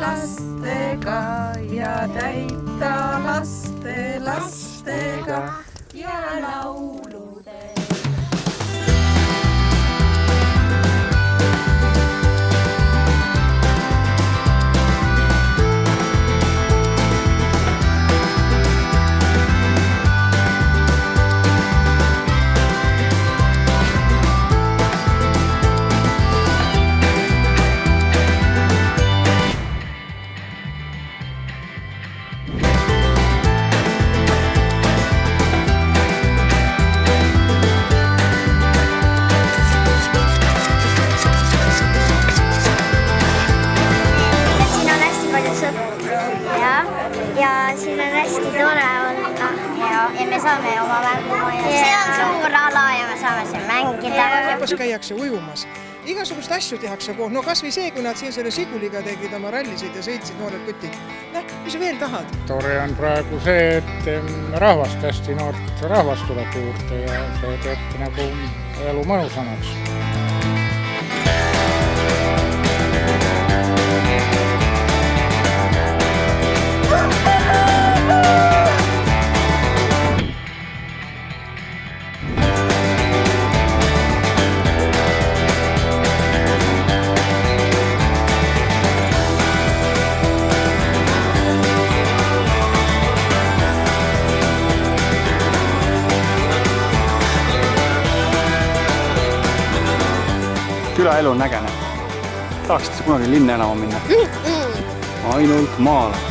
lastega ja täita lastega ja laulude. Ja siin on hästi tore olla. Ja me saame oma mängumaja. See on suur ala ja me saame siin mängida. Kus käiakse ujumas. Igasugust asju tehakse koos. No kas või see, kui nad siin selle Žiguliga tegid oma rallisid ja sõitsid noored kutid. Mis veel tahad? Tore on praegu see, et rahvast hästi noort rahvast tuleb juurde ja see teeb nagu elu mõnusamaks. Külaelu on nägene. Tahaksid sa kunagi linna elama minna? Ainult maale.